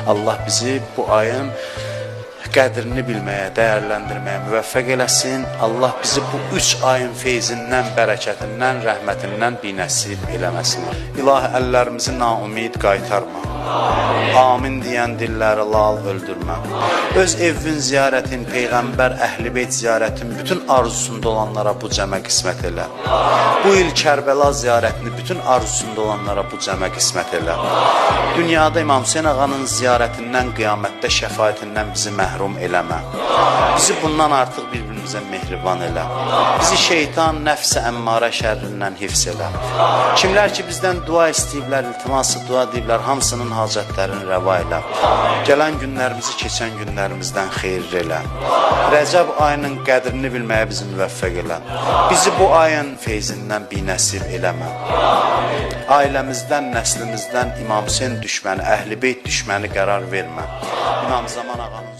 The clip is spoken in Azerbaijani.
Allah bizi bu ayın qədrini bilməyə, dəyərləndirməyə müvəffəq eləsin. Allah bizi bu 3 ayın feyzindən, bərəkətindən, rəhmətindən binəsib eləməsin. İlahi, əllərimizi naumid qaytarma. Amin deyən dilləri lal öldürmə. Öz evin ziyarətin, Peyğəmbər, Əhl-i Beyt ziyarətin bütün arzusunda olanlara bu cəmə qismət elə. Bu il Kərbəla ziyarətini bütün arzusunda olanlara bu cəmə qismət elə. Dünyada İmam Hüseyn ağanın ziyarətindən, qiyamətdə şəfaətindən bizi məhrum eləmə. Bizi bundan artıq bir-birimizə mehriban elə. Bizi şeytan, nəfsə, əmmarə şərrindən hifz elə. Kimlər ki bizdən dua istəyiblər, iltiması dua deyiblər, hamısının hacətlərini rəva elə. Gələn günlərimizi keçən günlərimizdən xeyir elə. Rəcəb ayının qədrini bilməyə bizi müvəffəq elə. Bizi bu ayın feyzindən binəsib eləmə. Ailəmizdən, nəslimizdən İmam Hüseyn düşməni, Əhl-i Beyt düşməni qərar vermə. İmam Zaman ağanın